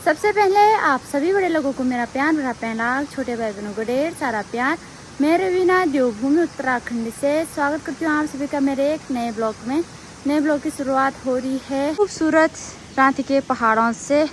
सबसे पहले आप सभी बड़े लोगों को मेरा प्यार भरा प्रणाम, छोटे भाई बहनों को ढेर सारा प्यार। मैं रवीना देवभूमि उत्तराखंड से स्वागत करती हूँ आप सभी का मेरे एक नए ब्लॉग में। नए ब्लॉग की शुरुआत हो रही है खूबसूरत रांची के पहाड़ों से।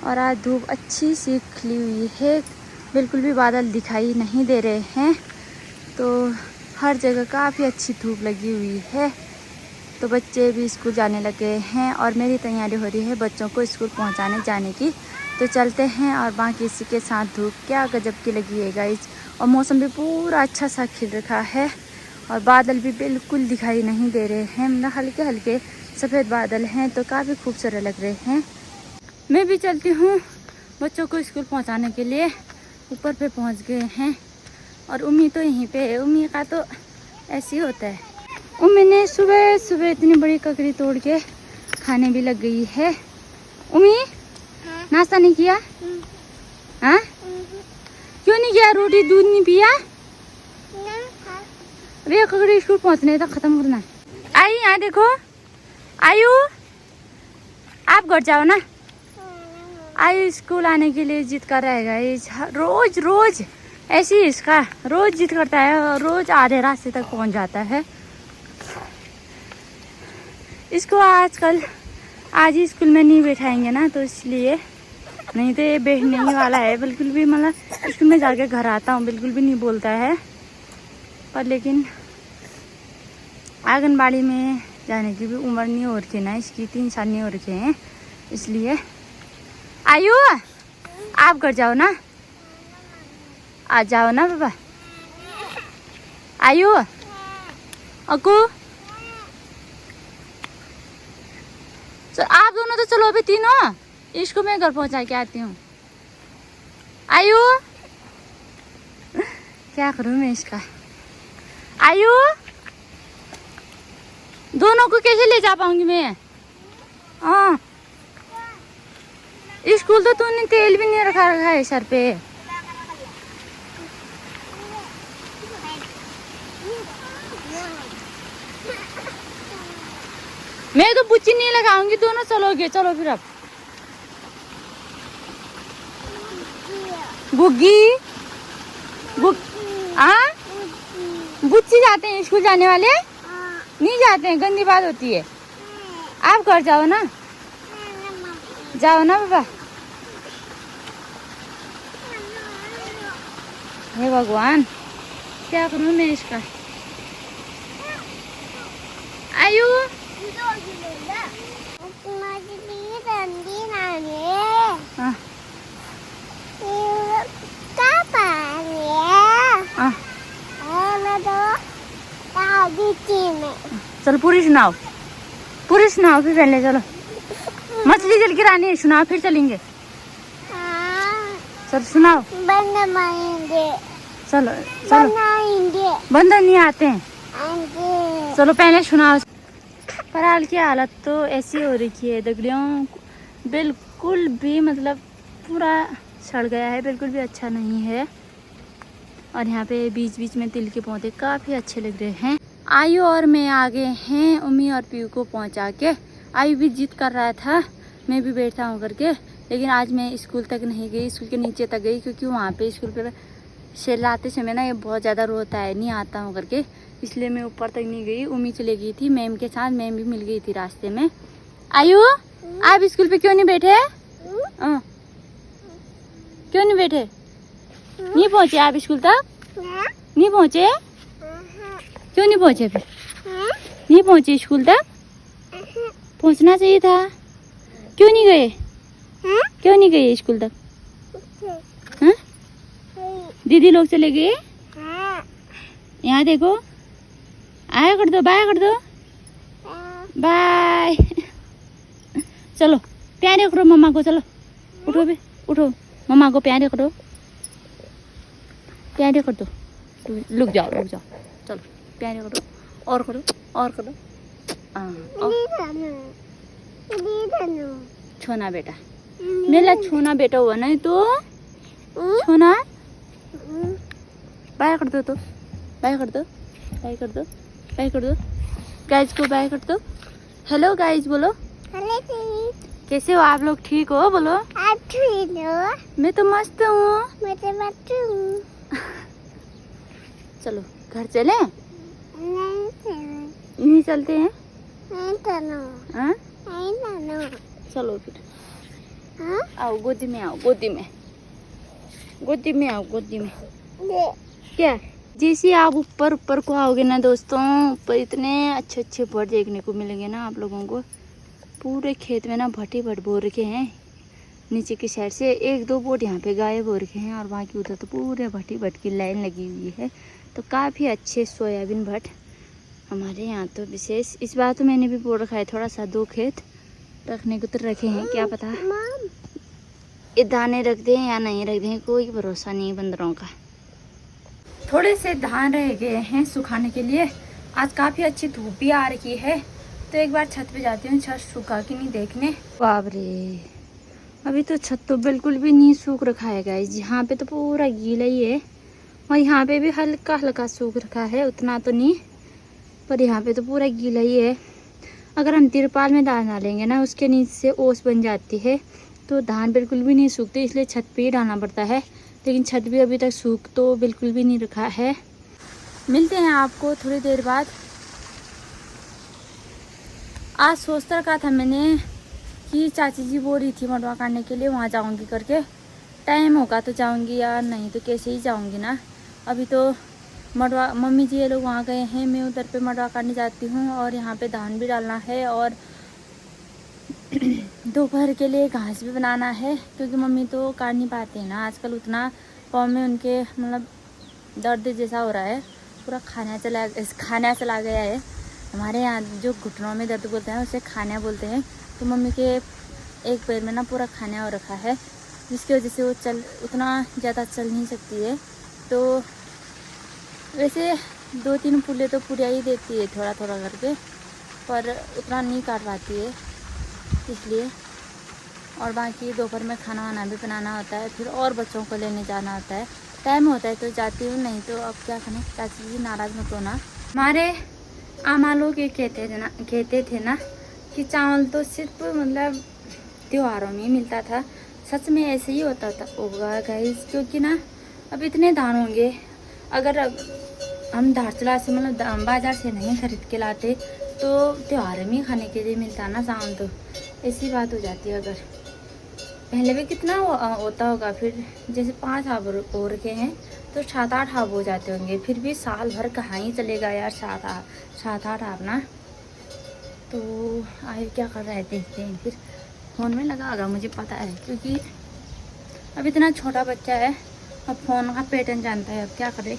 और आज धूप अच्छी सी खिली हुई है, बिल्कुल भी बादल दिखाई नहीं दे रहे हैं, तो हर जगह काफ़ी अच्छी धूप लगी हुई है। तो बच्चे भी स्कूल जाने लगे हैं और मेरी तैयारी हो रही है बच्चों को स्कूल पहुंचाने जाने की। तो चलते हैं। और बाकी इसी के साथ धूप क्या गजब की लगी है गाइस, और मौसम भी पूरा अच्छा सा खिल रखा है और बादल भी बिल्कुल दिखाई नहीं दे रहे हैं, मतलब हल्के हल्के सफ़ेद बादल हैं, तो काफ़ी खूबसूरत लग रहे हैं। मैं भी चलती हूँ बच्चों को स्कूल पहुँचाने के लिए। ऊपर पे पहुँच गए हैं और उम्मी तो यहीं पे है। उम्मी का तो ऐसे ही होता है। उम्मी ने सुबह सुबह इतनी बड़ी ककड़ी तोड़ के खाने भी लग गई है। उम्मी नाश्ता नहीं किया? हाँ, क्यों नहीं किया? रोटी दूध नहीं पिया? अरे ककड़ी स्कूल पहुंचने तक खत्म करना है। आई यहाँ देखो, आयु आप घर जाओ ना। आयु स्कूल आने के लिए जिद कर रहेगा, रोज रोज ऐसे ही इसका रोज जिद करता है और रोज आधे रास्ते तक पहुंच जाता है। इसको आजकल आज ही स्कूल में नहीं बैठाएंगे ना, तो इसलिए, नहीं तो ये बैठने ही वाला है बिल्कुल भी। मतलब स्कूल में जाके घर आता हूँ बिल्कुल भी नहीं बोलता है, पर लेकिन आंगनबाड़ी में जाने की भी उम्र नहीं हो रखी ना इसकी, 3 साल नहीं हो रखे हैं, इसलिए। आयु आप घर जाओ ना, आ जाओ ना बाबा। आयु अकू तो आप दोनों तो चलो अभी तीनों, इसको मैं घर पहुंचा के आती हूँ। आयु क्या करूँ मैं इसका। आयु दोनों को कैसे ले जा पाऊंगी मैं? हाँ, स्कूल तो तूने तेल भी नहीं रखा है सर पे। मैं तो बुच्ची नहीं लगाऊंगी, दोनों चलोगे। चलो फिर अब गुग्गी बुच्ची जाते हैं स्कूल जाने वाले? नहीं जाते हैं, गंदी बात होती है। आप घर जाओ ना, जाओ ना बाबा। हे भगवान क्या करूं मैं इसका। आयु हाँ। चलो पूरी सुनाओ, पूरी सुनाओ फिर पहले। चलो मछली जल गिरानी है, सुनाओ फिर चलेंगे। चलो सुनाओ। चलो चलो, बंदर नहीं आते हैं। चलो पहले सुनाओ। पर हाल की हालत तो ऐसी हो रखी है दगड़ियों, बिल्कुल भी मतलब पूरा सड़ गया है, बिल्कुल भी अच्छा नहीं है। और यहाँ पे बीच बीच में तिल के पौधे काफ़ी अच्छे लग रहे हैं। आयु और मैं आ गए हैं उम्मी और पीयू को पहुँचा के। आयु भी जिद कर रहा था मैं भी बैठता हूँ करके, लेकिन आज मैं स्कूल तक नहीं गई, स्कूल के नीचे तक गई, क्योंकि वहाँ पे स्कूल पे शेर लाते समय ना ये बहुत ज़्यादा रोता है, नहीं आता हूँ करके, इसलिए मैं ऊपर तक नहीं गई। उम्मी चले गई थी मैम के साथ, मैम भी मिल गई थी रास्ते में। आयु आप स्कूल पे क्यों नहीं बैठे? क्यों नहीं बैठे? नहीं पहुँचे आप स्कूल तक? नहीं पहुँचे? क्यों नहीं पहुँचे फिर? नहीं पहुँचे स्कूल तक? पहुँचना चाहिए था। क्यों नहीं गए? क्यों नहीं गए स्कूल तक? हाँ? दीदी लोग चले गए? यहाँ देखो, आया कर दो, बाय कर दो, बाय। चलो प्यारे करो मम्मा को, चलो उठो भी, उठो मम्मा को प्यारे करो, प्यारे कर दो। रुक जाओ रुक जाओ, चलो प्यारे करो, और करो और करो। छोना बेटा, मेरा छोना बेटा हुआ नहीं तो छोना। बाय कर दो, तो बाय कर दो, बाय कर दो, बाय कर दो गाइस को, बाय कर दो। हेलो गाइस बोलो, कैसे हो आप लोग? ठीक हो? बोलो। आप ठीक हो? मैं तो मस्त हूँ। मैं तो मस्त हूँ। चलो घर चले? नहीं नहीं चलते हैं? चलो। हाँ? नहीं चलो। चलो फिर। हाँ? आओ गोदी में, आओ गोदी में, गोदी में आओ, गोदी में। ये क्या? जैसे आप ऊपर ऊपर को आओगे ना दोस्तों, ऊपर इतने अच्छे अच्छे भट देखने को मिलेंगे ना आप लोगों को। पूरे खेत में ना भट ही भट बो रखे हैं। नीचे की साइड से एक दो बोट यहाँ पे गायब हो रखे हैं और बाकी उधर तो पूरे भट ही भट की लाइन लगी हुई है। तो काफ़ी अच्छे सोयाबीन भट हमारे यहाँ तो विशेष। इस बार तो मैंने भी बो रखा है थोड़ा सा, 2 खेत रखने को तो रखे हैं, क्या पता ये दाने रख दें या नहीं रख दें, कोई भरोसा नहीं बंदरों का। थोड़े से धान रह गए हैं सुखाने के लिए। आज काफ़ी अच्छी धूप भी आ रही है, तो एक बार छत पे जाती हूँ छत सूखा कि नहीं देखने। बाप रे, अभी तो छत तो बिल्कुल भी नहीं सूख रखा है गाइस। यहाँ पे तो पूरा गीला ही है और यहाँ पे भी हल्का हल्का सूख रखा है, उतना तो नहीं, पर यहाँ पे तो पूरा गीला ही है। अगर हम तिरपाल में दाल डालेंगे ना, उसके नीचे से ओस बन जाती है, तो धान बिल्कुल भी नहीं सूखते, इसलिए छत पे ही डालना पड़ता है। लेकिन छत भी अभी तक सूख तो बिल्कुल भी नहीं रखा है। मिलते हैं आपको थोड़ी देर बाद। आज सोच रखा था मैंने कि चाची जी बोल रही थी मडवा काटने के लिए, वहाँ जाऊँगी करके। टाइम होगा तो जाऊँगी या नहीं तो कैसे ही जाऊँगी ना। अभी तो मडवा मम्मी जी ये लोग वहाँ गए हैं, मैं उधर पे मडवा काटने जाती हूँ और यहाँ पे धान भी डालना है और दोपहर के लिए घास भी बनाना है, क्योंकि मम्मी तो काट नहीं पाते हैं ना आजकल। उतना पाँव में उनके मतलब दर्द जैसा हो रहा है, पूरा खाना चला गया है। हमारे यहाँ जो घुटनों में दर्द बोलते हैं उसे खाना बोलते हैं। तो मम्मी के एक पैर में ना पूरा खाना हो रखा है, जिसकी वजह से वो उतना ज़्यादा चल नहीं सकती है। तो वैसे 2-3 फूले तो पूरा ही देती है थोड़ा थोड़ा करके, पर उतना नहीं काट पाती है इसलिए। और बाकी दोपहर में खाना वाना भी बनाना होता है, फिर और बच्चों को लेने जाना होता है। टाइम होता है तो जाती हूँ, नहीं तो अब क्या करें। चाची जी नाराज़ मत होना। हमारे आमा लोग ये कहते थे ना कि चावल तो सिर्फ मतलब त्योहारों में ही मिलता था। सच में ऐसे ही होगा गाइस, क्योंकि ना अब इतने धान होंगे, अगर हम धारचूला से मतलब बाज़ार से नहीं खरीद के लाते तो त्योहार में ही खाने के लिए मिलता ना चावल। तो ऐसी बात हो जाती है। अगर पहले भी कितना होता होगा, फिर जैसे 5 हाब हो रखे हैं तो 7-8 हाब हो जाते होंगे, फिर भी साल भर कहाँ ही चलेगा यार 7-8 हाब ना। तो आए क्या कर रहे हैं देखते हैं। फिर फ़ोन में लगा होगा, मुझे पता है, क्योंकि अब इतना छोटा बच्चा है, अब फ़ोन का पैटर्न जानता है, अब क्या करे।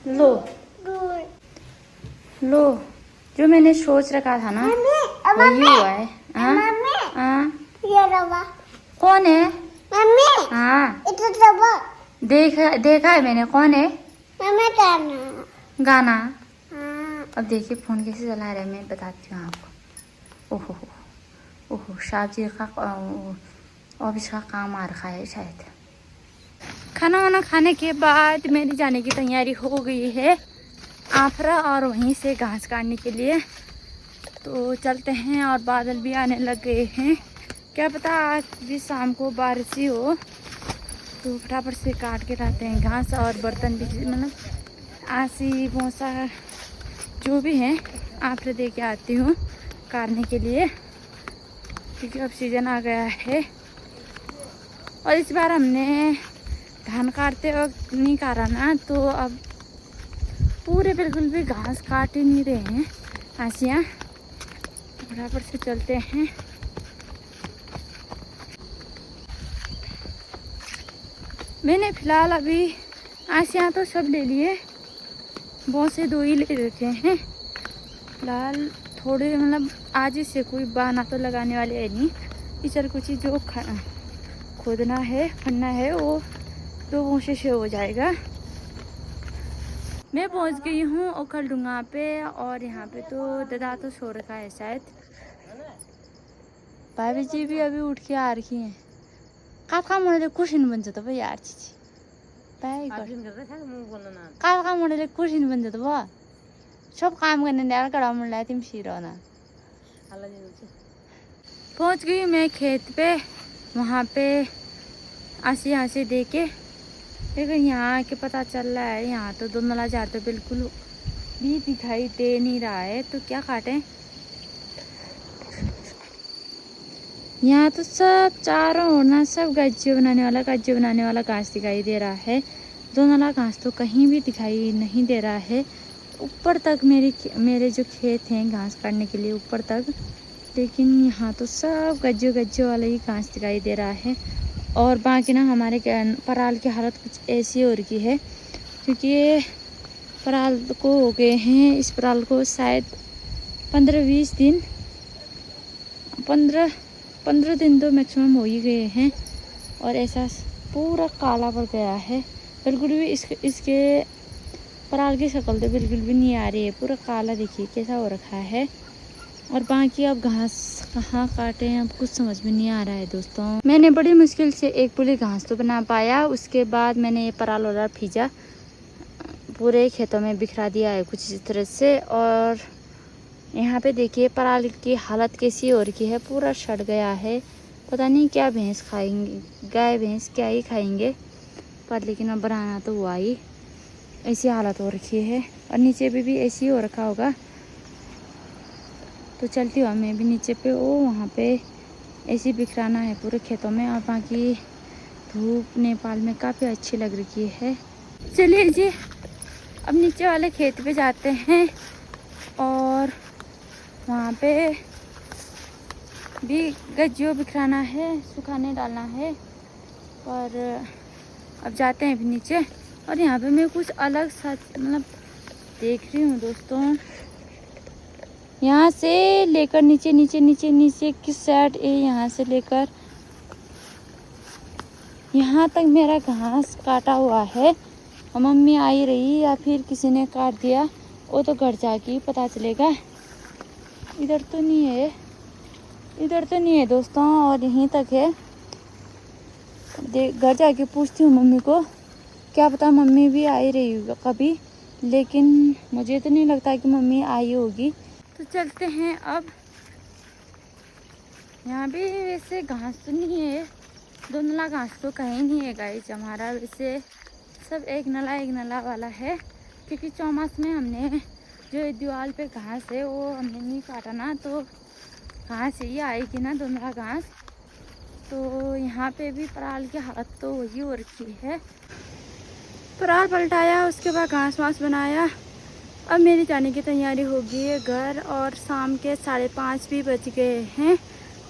लो लो, जो मैंने सोच रखा था ना वही हुआ है। हाँ ये रवा कौन है? मम्मी, हाँ इधर रवा देखा है मैंने। कौन है? मम्मी गाना। गाना। हाँ। अब देखिए फ़ोन कैसे चला रहा है, मैं बताती हूँ आपको। ओहो ओहो, साहब जी का ऑफिस का काम आ रखा है शायद। खाना वाना खाने के बाद मेरी जाने की तैयारी हो गई है आफरा, और वहीं से घास काटने के लिए तो चलते हैं। और बादल भी आने लग गए हैं, क्या पता आज भी शाम को बारिश ही हो, तो फटाफट से काट के लाते हैं घास। और बर्तन भी मतलब आसी भूसा जो भी है आफरा दे के आती हूँ काटने के लिए, क्योंकि अब सीज़न आ गया है। और इस बार हमने धान काटते वक्त नहीं काटा ना, तो अब पूरे बिल्कुल भी घास काट ही नहीं रहे हैं आसियाँ। बराबर से चलते हैं। मैंने फ़िलहाल अभी आसियाँ तो सब ले लिए, बहुत से 2 ही ले रखे हैं फिलहाल। थोड़े मतलब आज ही से कोई बहाना तो लगाने वाले है नहीं। इचर कुछ ही जो खोदना है फन्ना है वो 2 भूसे से हो जाएगा। मैं पहुंच गई हूँ ओखलडुंगा पे, और यहाँ पे तो दादा तो सो रखा है शायद। भाभी जी भी अभी उठ के आ रही हैं। काम होने कुर्सिन बन्छ त भयो यार चिची काम होने कुर्सिन बन्छ त भयो। सब काम गर्ने ल्याएर कडा मन ल्याए तिमी सिरना पहुंच गई मैं खेत पे। वहाँ पे यहाँ से देखे, लेकिन यहाँ आके पता चल रहा है यहाँ तो धुंधला जार तो बिल्कुल भी दिखाई दे नहीं रहा है। तो क्या काटें, यहाँ तो सब चारों ओर ना सब गज्जे बनाने वाला घास दिखाई दे रहा है। धुंधला घास तो कहीं भी दिखाई नहीं दे रहा है। ऊपर तक मेरे जो खेत हैं घास काटने के लिए ऊपर तक, लेकिन यहाँ तो सब गज्जे वाला ही घास दिखाई दे रहा है। और बाकी ना हमारे पराल की हालत कुछ ऐसी हो रही है, क्योंकि ये पराल को हो गए हैं, इस पराल को शायद 15-20 दिन 15 दिन तो मैक्सिमम हो ही गए हैं। और ऐसा पूरा काला पड़ गया है, बिल्कुल भी इसके पराल की शक्ल तो बिल्कुल भी नहीं आ रही है। पूरा काला देखिए कैसा हो रखा है। और बाकी अब घास कहाँ काटे हैं अब कुछ समझ में नहीं आ रहा है दोस्तों। मैंने बड़ी मुश्किल से एक पुली घास तो बना पाया। उसके बाद मैंने ये पराल वराल फीजा, पूरे खेतों में बिखरा दिया है कुछ इस तरह से। और यहाँ पे देखिए पराल की हालत कैसी हो रखी है, पूरा सड़ गया है। पता नहीं क्या भैंस खाएंगे, गाय भैंस क्या ही खाएंगे, पर लेकिन अब बनाना तो हुआ ही। ऐसी हालत हो रखी है और नीचे भी ऐसी हो रखा होगा। तो चलती हूँ मैं भी नीचे पे। ओ वहाँ पे ऐसी बिखराना है पूरे खेतों में। और बाकी धूप नेपाल में काफ़ी अच्छी लग रही है। चलिए जी अब नीचे वाले खेत पे जाते हैं और वहाँ पे भी गज्जियों बिखराना है, सुखाने डालना है। और अब जाते हैं भी नीचे। और यहाँ पे मैं कुछ अलग सा मतलब देख रही हूँ दोस्तों। यहाँ से लेकर नीचे किस साइड है, यहाँ से लेकर यहाँ तक मेरा घास काटा हुआ है। और मम्मी आई रही या फिर किसी ने काट दिया, वो तो घर जाके ही पता चलेगा। इधर तो नहीं है दोस्तों, और यहीं तक है। घर जाके पूछती हूँ मम्मी को, क्या पता मम्मी भी आई रही होगी कभी, लेकिन मुझे तो नहीं लगता कि मम्मी आई होगी। तो चलते हैं अब। यहाँ भी वैसे घास तो नहीं है, धुंधला घास तो कहीं नहीं है गाइस। हमारा वैसे सब एक नला वाला है, क्योंकि चौमास में हमने जो दीवार पे घास है वो हमने नहीं काटा ना, तो घास ही आएगी ना धुंधला घास। तो यहाँ पे भी पराल की हालत तो वही हो रखी है। पराल पलटाया, उसके बाद घास वास बनाया। अब मेरी जाने की तैयारी होगी है घर। और शाम के 5:30 भी बज गए हैं,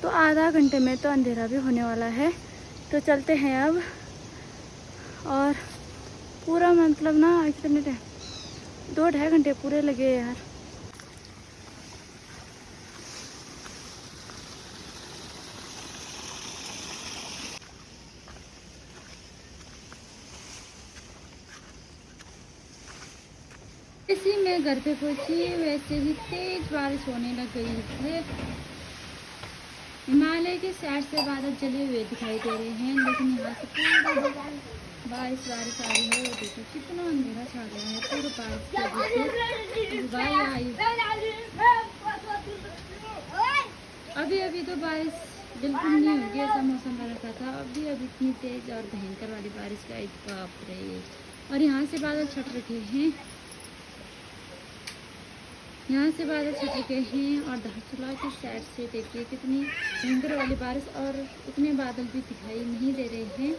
तो आधा घंटे में तो अंधेरा भी होने वाला है। तो चलते हैं अब। और पूरा मतलब ना कितने टाइम 2-2.5 घंटे पूरे लगे यार। इसी में घर पे पहुंची, वैसे ही तेज बारिश होने लग गई है। हिमालय के साइड से बादल चले हुए दिखाई दे रहे हैं, लेकिन यहाँ से पूरा बारिश आ रही है। वो देखो कितना अंधेरा छा गया है पूरा बारिश की वजह से। अभी तो बारिश बिल्कुल नहीं होगी, ऐसा मौसम बना रखा था। अभी इतनी तेज और भयंकर वाली बारिश का एक बाप रे। और यहाँ से बादल छट रखे हैं, और धारचूला की साइड से देखिए कितनी भयंकर वाली बारिश, और उतने बादल भी दिखाई नहीं दे रहे हैं।